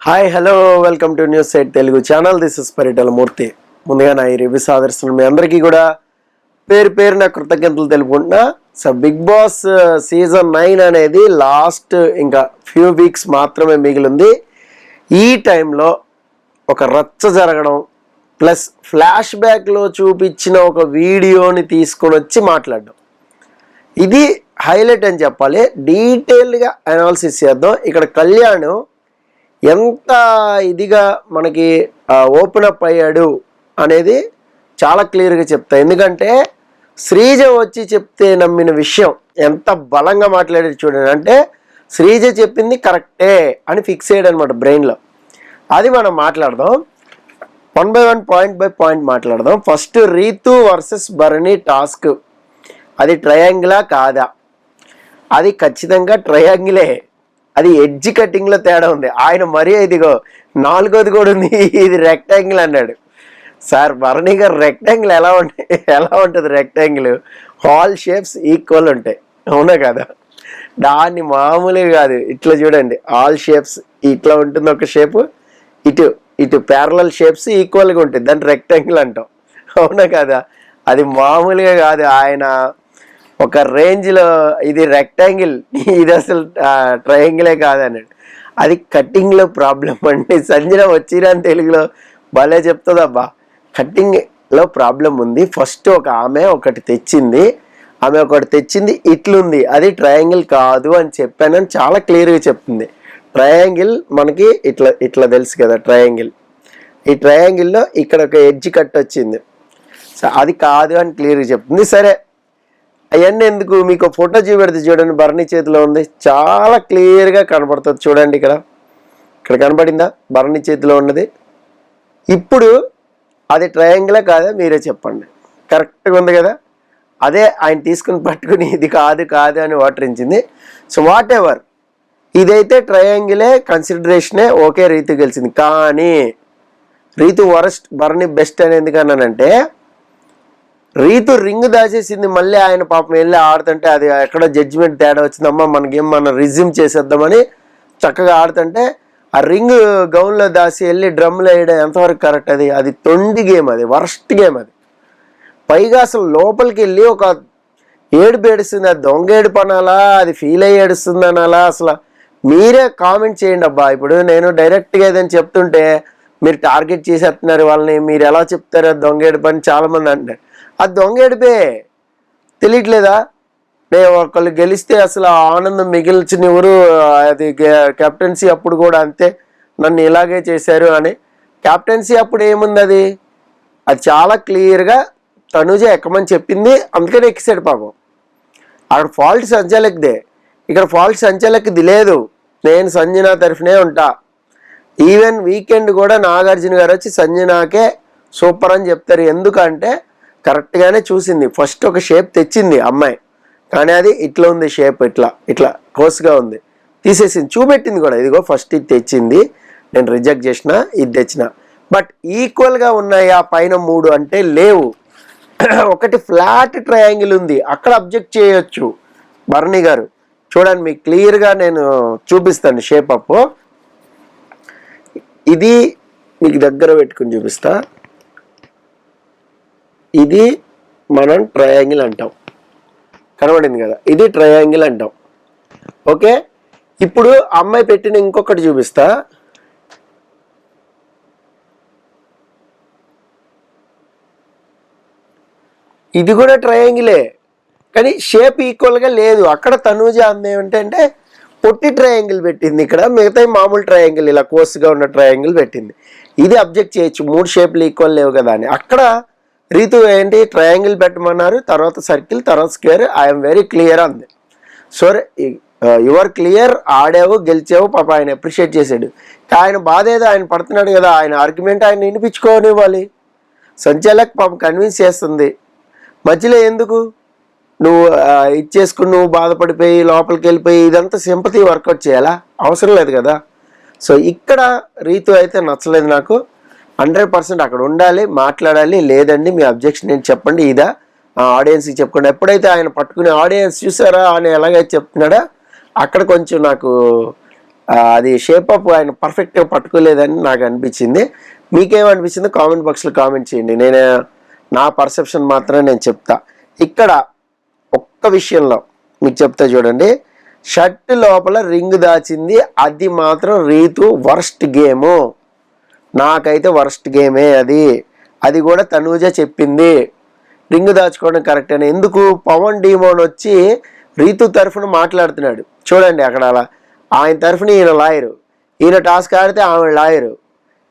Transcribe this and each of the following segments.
Hi hello welcome to news site Telugu channel. This is Paritala Murthy. ముందుగా నా ఈ రివ్యూ సాదర్శనం మీ అందరికీ కూడా పేరున కృతజ్ఞతలు తెలుపుకుంటున్నా. సో బిగ్ బాస్ సీజన్ 9 అనేది లాస్ట్ ఇంకా ఫ్యూ వీక్స్ మాత్రమే మిగిలింది. ఈ టైంలో ఒక రచ్చ జరగడం ప్లస్ ఫ్లాష్ బ్యాక్లో చూపించిన ఒక వీడియోని తీసుకొని వచ్చి మాట్లాడడం, ఇది హైలైట్ అని చెప్పాలి. డీటెయిల్గా అనాలిసిస్ చేద్దాం. ఇక్కడ కళ్యాణ్ ఎంత ఇదిగా మనకి ఓపెన్ అప్ అయ్యాడు అనేది చాలా క్లియర్గా చెప్తా. ఎందుకంటే శ్రీజ వచ్చి చెప్తే నమ్మిన విషయం ఎంత బలంగా మాట్లాడేది చూడండి. అంటే శ్రీజ చెప్పింది కరెక్టే అని ఫిక్స్ అయ్యాడు అనమాట బ్రెయిన్లో. అది మనం మాట్లాడదాం. 1 by 1 పాయింట్ బై పాయింట్ మాట్లాడదాం. First Ritu versus Bharani task, అది ట్రయాంగిలా కాదా? అది ఖచ్చితంగా ట్రయాంగిలే. అది ఎడ్జ్ కటింగ్లో తేడా ఉంది. ఆయన మరీ ఇదిగో 4వది కూడా ఉంది, ఇది రెక్టాంగిల్ అన్నాడు. సార్ భరణి గారు రెక్టాంగిల్ ఎలా ఉంటుంది? రెక్టాంగిల్ ఆల్ షేప్స్ ఈక్వల్ ఉంటాయి, అవునా కదా? దాన్ని మామూలుగా కాదు, ఇట్లా చూడండి, ఆల్ షేప్స్ ఇట్లా ఉంటుంది ఒక షేపు, ఇటు ప్యారలల్ షేప్స్ ఈక్వల్గా ఉంటాయి, దాన్ని రెక్టాంగిల్ అంటాం, అవునా కదా? అది మామూలుగా కాదు. ఆయన ఒక రేంజ్లో ఇది రెక్టాంగిల్, ఇది అసలు ట్రయాంగిలే కాదన్నాడు. అది కటింగ్లో ప్రాబ్లం అండి. సంజన వచ్చిరాని తెలుగులో భలే చెప్తుందబ్బా. కటింగ్లో ప్రాబ్లం ఉంది. ఫస్ట్ ఆమె ఒకటి తెచ్చింది, ఇట్లుంది, అది ట్రయాంగిల్ కాదు అని చెప్పానని చాలా క్లియర్గా చెప్తుంది. ట్రయాంగిల్ మనకి ఇట్లా తెలుసు కదా ట్రయాంగిల్. ఈ ట్రయాంగిల్లో ఇక్కడ ఒక ఎడ్జ్ కట్ వచ్చింది, సో అది కాదు అని క్లియర్గా చెప్తుంది. సరే అవన్నీ ఎందుకు, మీకు ఫోటో చూపెడితే చూడండి, భరణి చేతిలో ఉంది, చాలా క్లియర్గా కనపడుతుంది. చూడండి, ఇక్కడ కనపడిందా భరణి చేతిలో ఉన్నది? ఇప్పుడు అది ట్రయాంగిలే కాదా మీరే చెప్పండి. కరెక్ట్గా ఉంది కదా? అదే ఆయన తీసుకుని పట్టుకుని ఇది కాదు అని వాటరించింది. సో వాట్ ఎవర్, ఇదైతే ట్రయాంగిలే, కన్సిడరేషనే, ఓకే రీతు గెలిచింది. కానీ రీతు వరస్ట్, భరణి బెస్ట్ అని ఎందుకన్నానంటే, రీతు రింగ్ దాచేసింది, మళ్ళీ ఆయన పాపం వెళ్ళి ఆడుతుంటే అది ఎక్కడ జడ్జిమెంట్ తేడా వచ్చిందమ్మా, మనకేం మనం రిజ్యూమ్ చేసేద్దామని చక్కగా ఆడుతుంటే ఆ రింగ్ గౌన్లో దాచి వెళ్ళి డ్రమ్లో వేయడం ఎంతవరకు కరెక్ట్? అది తొండి గేమ్, అది వరస్ట్ గేమ్. అది పైగా అసలు లోపలికి వెళ్ళి ఒక ఏడుపు ఏడుస్తుంది. అది దొంగ ఏడుపు అనాలా, అది ఫీల్ అయ్యి ఏడుస్తుంది అనాలా? అసలు మీరే కామెంట్ చేయండి అబ్బా. ఇప్పుడు నేను డైరెక్ట్గా ఏదైనా చెప్తుంటే మీరు టార్గెట్ చేసేస్తున్నారు వాళ్ళని, మీరు ఎలా చెప్తారు అది దొంగ ఏడుపు అని చాలామంది అంటారు. అది దొంగ ఏడుపే, తెలియట్లేదా? నేను ఒకళ్ళు గెలిస్తే అసలు ఆనందం మిగిల్చిన ఎవరు? అది కెప్టెన్సీ అప్పుడు కూడా అంతే, నన్ను ఇలాగే చేశారు అని. కెప్టెన్సీ అప్పుడు ఏముంది? అది చాలా క్లియర్గా తనుజ ఎక్కమని చెప్పింది, అందుకని ఎక్కిసాడు పాపం. అక్కడ ఫాల్ట్ సంచాలక్దే, ఇక్కడ ఫాల్ట్ సంచాలక్ది లేదు. నేను సంజన తరఫునే ఉంటా. ఈవెన్ వీకెండ్ కూడా నాగార్జున గారు వచ్చి సంజనాకే సూపర్ అని చెప్తారు. ఎందుకంటే కరెక్ట్గానే చూసింది. ఫస్ట్ ఒక షేప్ తెచ్చింది అమ్మాయి, కానీ అది ఇట్లా ఉంది షేప్, ఇట్లా కోర్స్గా ఉంది, తీసేసింది, చూపెట్టింది కూడా. ఇదిగో ఫస్ట్ ఇది తెచ్చింది, నేను రిజెక్ట్ చేసిన, ఇది తెచ్చిన. బట్ ఈక్వల్గా ఉన్నాయి ఆ పైన 3 అంటే లేవు. ఒకటి ఫ్లాట్ ట్రయాంగిల్ ఉంది, అక్కడ అబ్జెక్ట్ చేయొచ్చు భరణి గారు. చూడండి, మీకు క్లియర్గా నేను చూపిస్తాను షేప్ అప్. ఇది మీకు దగ్గర పెట్టుకుని చూపిస్తా. ఇది మనం ట్రయాంగిల్ అంటాం, కనబడింది కదా, ఇది ట్రయాంగిల్ అంటాం. ఓకే, ఇప్పుడు అమ్మాయి పెట్టిన ఇంకొకటి చూపిస్తా. ఇది కూడా ట్రయాంగిలే, కానీ షేప్ ఈక్వల్గా లేదు. అక్కడ తనూజ అంది ఏమిటంటే పొట్టి ట్రయాంగిల్ పెట్టింది, ఇక్కడ మిగతా మామూలు ట్రయాంగిల్, ఇలా కోర్స్గా ఉన్న ట్రయాంగిల్ పెట్టింది. ఇది అబ్జెక్ట్ చేయొచ్చు, 3 షేప్లు ఈక్వల్ లేవు కదా అని. అక్కడ రీతు ఏంటి ట్రయాంగిల్ పెట్టమన్నారు, తర్వాత సర్కిల్, తర్వాత స్క్వేర్. ఐఎమ్ వెరీ క్లియర్ అంది. సో యువర్ క్లియర్, ఆడావు, గెలిచావు, పాప ఆయన అప్రిషియేట్ చేశాడు. ఆయన బాధ ఏదో ఆయన పడుతున్నాడు కదా, ఆయన ఆర్గ్యుమెంట్ ఆయన వినిపించుకోనివ్వాలి. సంచాలక్ పాపం కన్విన్స్ చేస్తుంది, మధ్యలో ఎందుకు నువ్వు ఇచ్చేసుకుని నువ్వు బాధపడిపోయి లోపలికి వెళ్ళిపోయి ఇదంతా సింపతి వర్కౌట్ చేయాలా? అవసరం లేదు కదా. సో ఇక్కడ రీతు అయితే నచ్చలేదు నాకు. 100% అక్కడ ఉండాలి, మాట్లాడాలి. లేదండి మీ అబ్జెక్షన్ ఏంటి చెప్పండి, ఇదా ఆడియన్స్కి చెప్పండి. ఎప్పుడైతే ఆయన పట్టుకుని ఆడియన్స్ చూసారా అని ఎలాగైతే చెప్తున్నాడా, అక్కడ కొంచెం నాకు అది షేప్ అప్ ఆయన పర్ఫెక్ట్గా పట్టుకోలేదని నాకు అనిపించింది. మీకేమనిపించిందో కామెంట్ బాక్స్లో కామెంట్ చేయండి. నేను నా పర్సెప్షన్ మాత్రం నేను చెప్తా. ఇక్కడ ఒక్క విషయంలో మీకు చెప్తా చూడండి, షర్ట్ లోపల రింగ్ దాచింది, అది మాత్రం రీతు వర్స్ట్ గేము. నాకైతే వర్స్ట్ గేమే అది కూడా తనూజ చెప్పింది రింగ్ దాచుకోవడం కరెక్ట్ అని. ఎందుకు పవన్ డీమోన్ వచ్చి రీతు తరఫున మాట్లాడుతున్నాడు చూడండి. అక్కడ అలా ఆయన తరఫున ఈయన లాయరు, ఈయన టాస్క్ ఆడితే ఆమె లాయరు.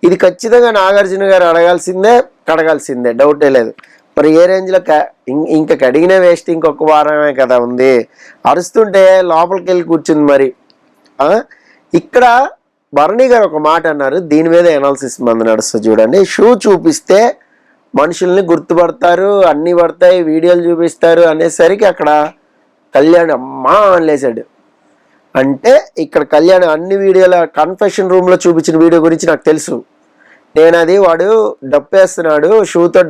ఇది ఖచ్చితంగా నాగార్జున గారు కడగాల్సిందే, డౌటే లేదు. మరి ఏ రేంజ్లో ఇంకా కడిగిన వేస్ట్, ఇంకొక వారమే కదా ఉంది. అరుస్తుంటే లోపలికి వెళ్ళి కూర్చుంది. మరి ఇక్కడ భరణి గారు ఒక మాట అన్నారు, దీని మీద ఎనాలిసిస్ మంది నడుస్తుంది చూడండి. షూ చూపిస్తే మనుషుల్ని గుర్తుపడతారు, అన్నీ పడతాయి, వీడియోలు చూపిస్తారు అనేసరికి అక్కడ కళ్యాణ్ అమ్మా అనలేసాడు. అంటే ఇక్కడ కళ్యాణ్ అన్ని వీడియోల కన్ఫెషన్ రూమ్లో చూపించిన వీడియో గురించి నాకు తెలుసు. వాడు డప్పేస్తున్నాడు, షూతో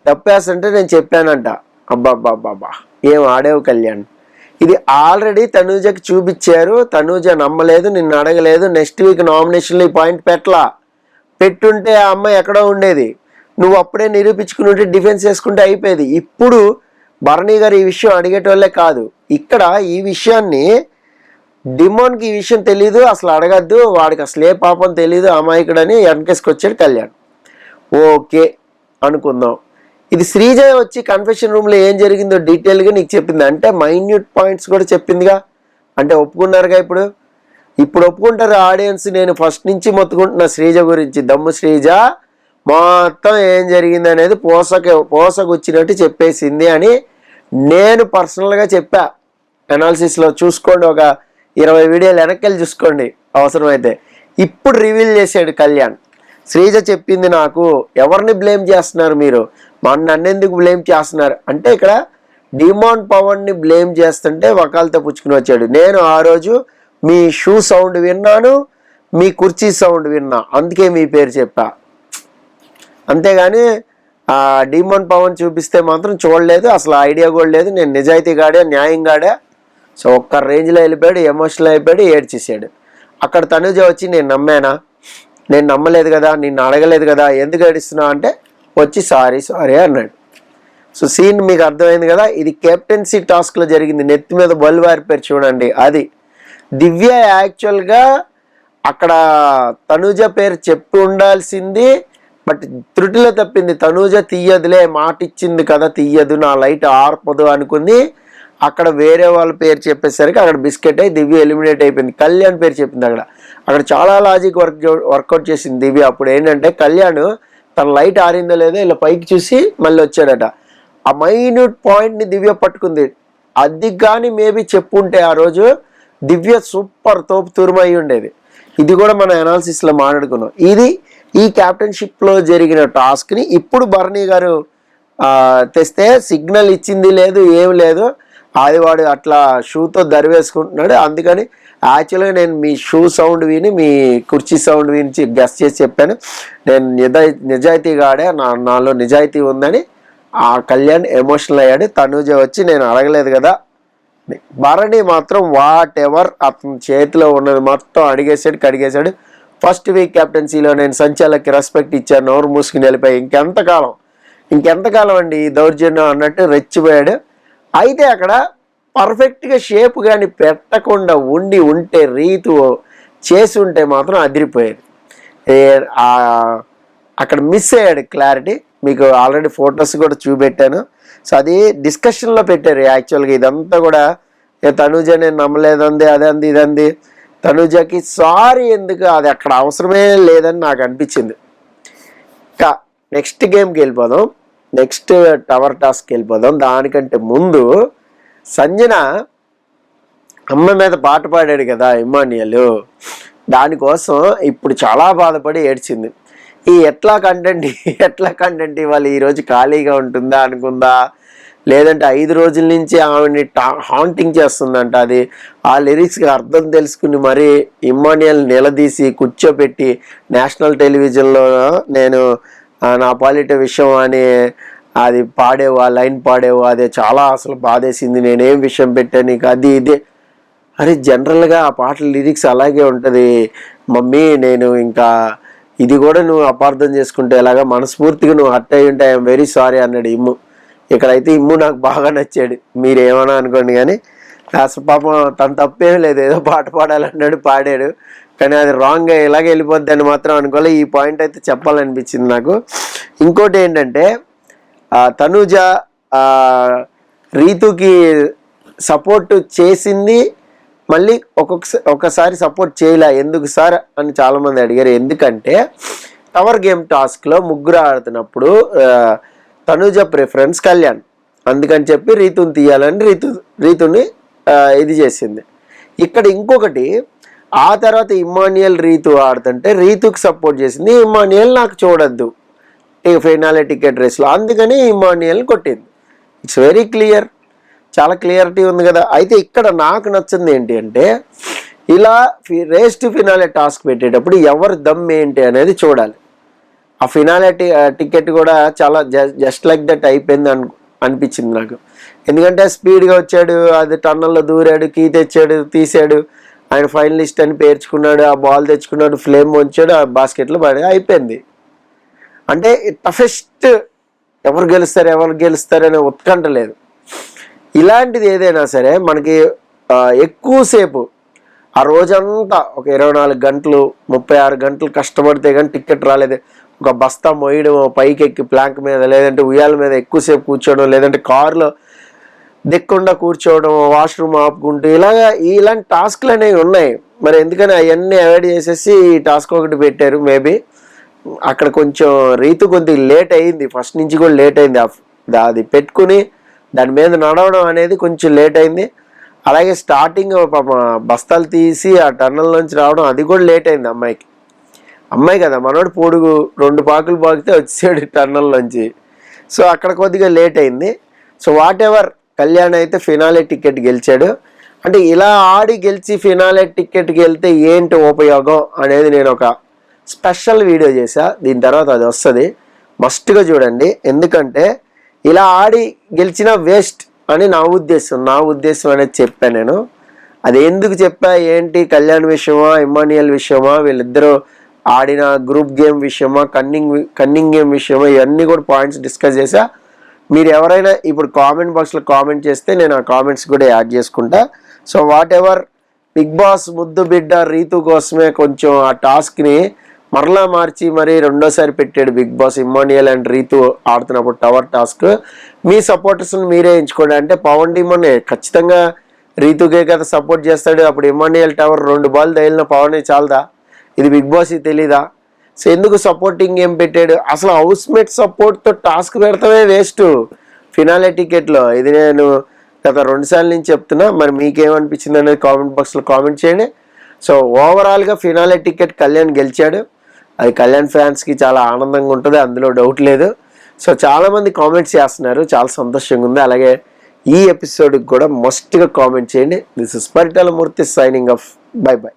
డప్పేస్తుంటే నేను చెప్పానంట. అబ్బాబ్బాబ్బా ఏం ఆడేవు కళ్యాణ్. ఇది ఆల్రెడీ తనూజకి చూపించారు, తనూజ నమ్మలేదు, నిన్ను అడగలేదు. నెక్స్ట్ వీక్ నామినేషన్లో ఈ పాయింట్ పెట్టుంటే ఆ అమ్మాయి ఎక్కడో ఉండేది. నువ్వు అప్పుడే నిరూపించుకుని ఉంటే డిఫెన్స్ చేసుకుంటే అయిపోయేది. ఇప్పుడు భరణి గారు ఈ విషయం అడిగేటోళ్ళే కాదు. ఇక్కడ ఈ విషయాన్ని డిమోన్కి ఈ విషయం తెలీదు, అసలు అడగద్దు, వాడికి అసలు ఏ పాపం తెలీదు, అమాయకుడని వెనకేసుకొచ్చాడు కళ్యాణ్. ఓకే అనుకుందాం. ఇది శ్రీజ వచ్చి కన్ఫెషన్ రూమ్లో ఏం జరిగిందో డీటెయిల్గా నీకు చెప్పింది. అంటే మైన్యూట్ పాయింట్స్ కూడా చెప్పిందిగా. అంటే ఒప్పుకున్నారుగా. ఇప్పుడు ఒప్పుకుంటారు ఆడియన్స్. నేను ఫస్ట్ నుంచి మొత్తుకుంటున్నా శ్రీజ గురించి. దమ్ము శ్రీజ మొత్తం ఏం జరిగింది అనేది పోసకొచ్చినట్టు చెప్పేసింది అని నేను పర్సనల్గా చెప్పా. అనాలిసిస్లో చూసుకోండి, ఒక 20 వీడియోలు వెనక్కి చూసుకోండి అవసరమైతే. ఇప్పుడు రివీల్ చేశాడు కళ్యాణ్. శ్రీజ చెప్పింది నాకు. ఎవరిని బ్లేమ్ చేస్తున్నారు మీరు? నన్నెందుకు బ్లేమ్ చేస్తున్నారు అంటే ఇక్కడ డిమోన్ పవన్ని బ్లేమ్ చేస్తుంటే వకాలతో పుచ్చుకుని వచ్చాడు. నేను ఆ రోజు మీ షూ సౌండ్ విన్నాను, మీ కుర్చీ సౌండ్ విన్నా, అందుకే మీ పేరు చెప్పా. అంతేగాని డిమోన్ పవన్ చూపిస్తే మాత్రం చూడలేదు, అసలు ఐడియా కూడా లేదు. నేను నిజాయితీగాడే, న్యాయంగాడే. సో ఒక్క రేంజ్లో వెళ్ళిపోయాడు, ఎమోషనల్ అయిపోయాడు, ఏడ్చేసాడు. అక్కడ తనుజ వచ్చి నేను నమ్మానా, నేను నమ్మలేదు కదా, నిన్ను అడగలేదు కదా, ఎందుకు ఏడుస్తున్నావు అంటే వచ్చి సారీ అన్నాడు. సో సీన్ మీకు అర్థమైంది కదా. ఇది కెప్టెన్సీ టాస్క్లో జరిగింది. నెత్తి మీద బల్లు వారిపోయారు చూడండి. అది దివ్య యాక్చువల్గా అక్కడ తనుజ పేరు చెప్పి ఉండాల్సింది, బట్ త్రుటిలో తప్పింది. తనుజ తీయదులే, మాట ఇచ్చింది కదా, తీయదు, నా లైట్ ఆర్పదు అనుకుంది. అక్కడ వేరే వాళ్ళ పేరు చెప్పేసరికి అక్కడ బిస్కెట్ అయ్యి దివ్య ఎలిమినేట్ అయిపోయింది. కళ్యాణ్ పేరు చెప్పింది. అక్కడ చాలా లాజిక్ వర్కౌట్ చేసింది దివ్య. అప్పుడు ఏంటంటే కళ్యాణ్ తన లైట్ ఆరిందో లేదో ఇలా పైకి చూసి మళ్ళీ వచ్చాడట. ఆ మైన్యూట్ పాయింట్ని దివ్య పట్టుకుంది. అది కానీ మేబీ చెప్పుంటే ఆ రోజు దివ్య సూపర్ తోపు తురుమై ఉండేది. ఇది కూడా మన అనాలిసిస్లో మాట్లాడుకున్నాం. ఈ క్యాప్టెన్షిప్లో జరిగిన టాస్క్ని ఇప్పుడు భరణి గారు తెస్తే సిగ్నల్ ఇచ్చింది లేదు, ఏం లేదు. అది వాడు అట్లా షూతో దరివేసుకుంటున్నాడు. అందుకని యాక్చువల్గా నేను మీ షూ సౌండ్ విని, మీ కుర్చీ సౌండ్ విని గెస్ చేసి చెప్పాను. నేను నిజాయితీగా ఆడా, నాలో నిజాయితీ ఉందని ఆ కళ్యాణ్ ఎమోషనల్ అయ్యాడు. తనూజ వచ్చి నేను అడగలేదు కదా. భరణి మాత్రం వాట్ ఎవర్ అతని చేతిలో ఉన్నది మొత్తం కడిగేశాడు. ఫస్ట్ వీక్ కెప్టెన్సీలో నేను సంచాలకి రెస్పెక్ట్ ఇచ్చాను, నోరు మూసుకుని వెళ్ళిపోయి ఇంకెంతకాలం అండి ఈ దౌర్జన్యం అన్నట్టు రెచ్చిపోయాడు. అయితే అక్కడ పర్ఫెక్ట్గా షేప్ కానీ పెట్టకుండా ఉంటే రీతు చేసి ఉంటే మాత్రం అదిరిపోయేది. అక్కడ మిస్ అయ్యాడు క్లారిటీ. మీకు ఆల్రెడీ ఫొటోస్ కూడా చూపెట్టాను. సో అది డిస్కషన్లో పెట్టారు. యాక్చువల్గా ఇదంతా కూడా తనూజ నేను నమ్మలేదంది, అదంది ఇదంది. తనూజకి సారీ ఎందుకు, అది అక్కడ అవసరమే లేదని నాకు అనిపించింది. ఇంకా నెక్స్ట్ గేమ్కి వెళ్ళిపోదాం, నెక్స్ట్ టవర్ టాస్క్కి వెళ్ళిపోదాం. దానికంటే ముందు సంజన అమ్మ మీద పాట పాడాడు కదా ఇమ్మాన్యుయల్, దానికోసం ఇప్పుడు చాలా బాధపడి ఏడ్చింది. ఈ ఎట్లా కంటెంట్ ఇవాళ ఈరోజు ఖాళీగా ఉంటుందా అనుకుందా, లేదంటే 5 రోజుల నుంచి ఆమెని హాంటింగ్ చేస్తుందంట. అది ఆ లిరిక్స్కి అర్థం తెలుసుకుని మరీ ఇమ్మాన్యుయల్ నిలదీసి కూర్చోపెట్టి నేషనల్ టెలివిజన్లో నేను నా పాలిట విషయం అని అది పాడేవు, ఆ లైన్ పాడేవు, అదే చాలా అసలు బాధేసింది, నేనేం విషయం పెట్టా నీకు, అది ఇదే అరే జనరల్గా ఆ పాటల లిరిక్స్ అలాగే ఉంటుంది మమ్మీ, నేను ఇంకా ఇది కూడా నువ్వు అపార్థం చేసుకుంటే ఎలాగా, మనస్ఫూర్తిగా నువ్వు హర్ట్ అయ్యి ఉంటే ఐఎమ్ వెరీ సారీ అన్నాడు ఇమ్ము. ఇక్కడైతే ఇమ్ము నాకు బాగా నచ్చాడు, మీరు ఏమన్నా అనుకోండి కానీ అసలు పాపం తన తప్పేం లేదు, ఏదో పాట పాడాలన్నాడు పాడాడు, కానీ అది రాంగ్గా ఇలాగే వెళ్ళిపోద్ది అని మాత్రం అనుకోలే. ఈ పాయింట్ అయితే చెప్పాలనిపించింది నాకు. ఇంకోటి ఏంటంటే తనూజ రీతుకి సపోర్ట్ చేసింది, మళ్ళీ ఒకసారి సపోర్ట్ చేయలే. ఎందుకు సార్ అని చాలామంది అడిగారు. ఎందుకంటే టవర్ గేమ్ టాస్క్లో ముగ్గురు ఆడుతున్నప్పుడు తనూజ ప్రిఫరెన్స్ కళ్యాణ్, అందుకని చెప్పి రీతుని తీయాలని రీతుని ఇది చేసింది. ఇక్కడ ఇంకొకటి, ఆ తర్వాత ఇమ్మాన్యుయల్ రీతు ఆడుతుంటే రీతుకి సపోర్ట్ చేసింది. ఇమ్మాన్యుయల్ నాకు చూడొద్దు ఫైనాలే టికెట్ రేస్లో, అందుకని ఇమ్మాన్యుయల్ కొట్టింది. ఇట్స్ వెరీ క్లియర్, చాలా క్లియరిటీ ఉంది కదా. అయితే ఇక్కడ నాకు నచ్చింది ఏంటి అంటే, ఇలా రేస్ టు ఫినాలే టాస్క్ పెట్టేటప్పుడు ఎవరి దమ్ ఏంటి అనేది చూడాలి. ఆ ఫినాలే టికెట్ కూడా చాలా జస్ట్ లైక్ దట్ అయిపోయింది అనిపించింది నాకు. ఎందుకంటే స్పీడ్గా వచ్చాడు, అది టన్నల్లో దూరాడు, కీ తెచ్చాడు, తీసాడు, ఆయన ఫైనలిస్ట్ అని పేర్చుకున్నాడు, ఆ బాల్ తెచ్చుకున్నాడు, ఫ్లేమ్ వంచాడు, ఆ బాస్కెట్లో పడి అయిపోయింది. అంటే టఫెస్ట్ ఎవరు గెలుస్తారనే ఉత్కంఠ లేదు. ఇలాంటిది ఏదైనా సరే మనకి ఎక్కువసేపు ఆ రోజంతా ఒక 24 గంటలు 36 గంటలు కష్టపడితే కానీ టికెట్ రాలేదు, ఒక బస్తా మోయడం పైకి ఎక్కి ప్లాంక్ మీద, లేదంటే ఉయ్యాల మీద ఎక్కువసేపు కూర్చోవడం, లేదంటే కారులో దిక్కుండా కూర్చోవడం, వాష్రూమ్ ఆపుకుంటూ ఇలాంటి టాస్క్లు అనేవి ఉన్నాయి. మరి ఎందుకని అవన్నీ అవాయిడ్ చేసేసి ఈ టాస్క్ ఒకటి పెట్టారు. మేబీ అక్కడ కొంచెం రీతు కొద్దిగా లేట్ అయింది, ఫస్ట్ నుంచి కూడా లేట్ అయింది. అది పెట్టుకుని దాని మీద నడవడం అనేది కొంచెం లేట్ అయింది. అలాగే స్టార్టింగ్ బస్తాలు తీసి ఆ టన్నల్ నుంచి రావడం అది కూడా లేట్ అయింది. అమ్మాయి కదా, మనోడు పొడుగు, 2 పాకులు పాకితే వచ్చాడు టన్నల్ నుంచి. సో అక్కడ కొద్దిగా లేట్ అయింది. సో వాట్ ఎవర్, కళ్యాణ్ అయితే ఫినాలే టికెట్ గెలిచాడు. అంటే ఇలా ఆడి గెలిచి ఫినాలే టికెట్కి వెళ్తే ఏంటి ఉపయోగం అనేది నేను ఒక స్పెషల్ వీడియో చేశా. దీని తర్వాత అది వస్తుంది, మస్ట్గా చూడండి. ఎందుకంటే ఇలా ఆడి గెలిచిన వేస్ట్ అని నా ఉద్దేశం అనేది చెప్పాను నేను. అది ఎందుకు చెప్పా ఏంటి, కళ్యాణ్ విషయమా, ఇమ్మాన్యుయల్ విషయమా, వీళ్ళిద్దరూ ఆడిన గ్రూప్ గేమ్ విషయమా, కన్నింగ్ గేమ్ విషయమా, ఇవన్నీ కూడా పాయింట్స్ డిస్కస్ చేశా. మీరు ఎవరైనా ఇప్పుడు కామెంట్ బాక్స్లో కామెంట్ చేస్తే నేను ఆ కామెంట్స్ కూడా యాడ్ చేసుకుంటా. So whatever, Bigg Boss ముద్దు బిడ్డ రీతు కోసమే కొంచెం ఆ టాస్క్ని మరలా మార్చి మరీ రెండోసారి పెట్టాడు Bigg Boss. Emmanuel and Ritu ఆడుతున్నప్పుడు టవర్ టాస్క్. మీ సపోర్టర్స్ని మీరే ఎంచుకోండి. అంటే పవన్ డీమన్ ఖచ్చితంగా రీతుకే కదా సపోర్ట్ చేస్తాడు. అప్పుడు ఇమ్మాన్యుయల్ టవర్ 2 బాల్ తగిలిన పవనే చాలదా? ఇది బిగ్ బాస్ తెలీదా? సో ఎందుకు సపోర్టింగ్ ఏం పెట్టాడు? అసలు హౌస్ మేట్ సపోర్ట్తో టాస్క్ పెడతామే వేస్ట్ ఫినాలే టికెట్లో. ఇది నేను గత 2 సార్లు నుంచి చెప్తున్నా. మరి మీకేమనిపించింది అనేది కామెంట్ బాక్స్లో కామెంట్ చేయండి. సో ఓవరాల్గా ఫినాలే టికెట్ కళ్యాణ్ గెలిచాడు. అది కళ్యాణ్ ఫ్యాన్స్కి చాలా ఆనందంగా ఉంటుంది, అందులో డౌట్ లేదు. సో చాలామంది కామెంట్స్ చేస్తున్నారు, చాలా సంతోషంగా ఉంది. అలాగే ఈ ఎపిసోడ్కి కూడా మస్ట్గా కామెంట్ చేయండి. This is Paritala Murthy signing off. By by.